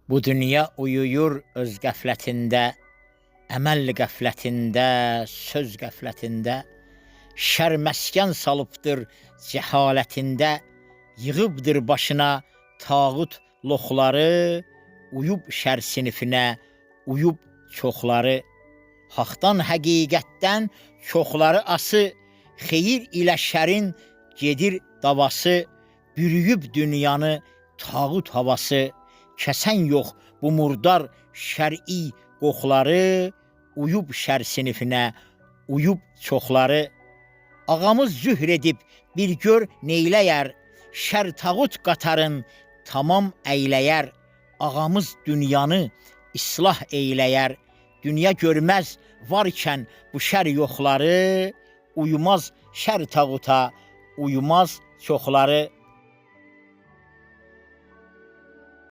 Bu dünya uyuyur öz qəflətində, əməl qəflətində, söz qəflətində, şər məskən salıbdır cəhalətində, yığıbdır başına tağut loxları, uyub şər sinifinə, uyub çoxları. Haqdan, həqiqətdən çoxları ası, xeyir ilə şərin gedir davası, bürüyüb dünyanı tağut havası, kəsən yox bu murdar şər'i qoxları, uyub şər sinifinə, uyub çoxları. Ağamız zühr edib bir gör neyləyər, şər tağut qatarın tamam əyləyər. Ağamız dünyanı islah eyləyər, dünya görməz varkən bu şər yoxları, uyumaz şər tağuta, uyumaz çoxları.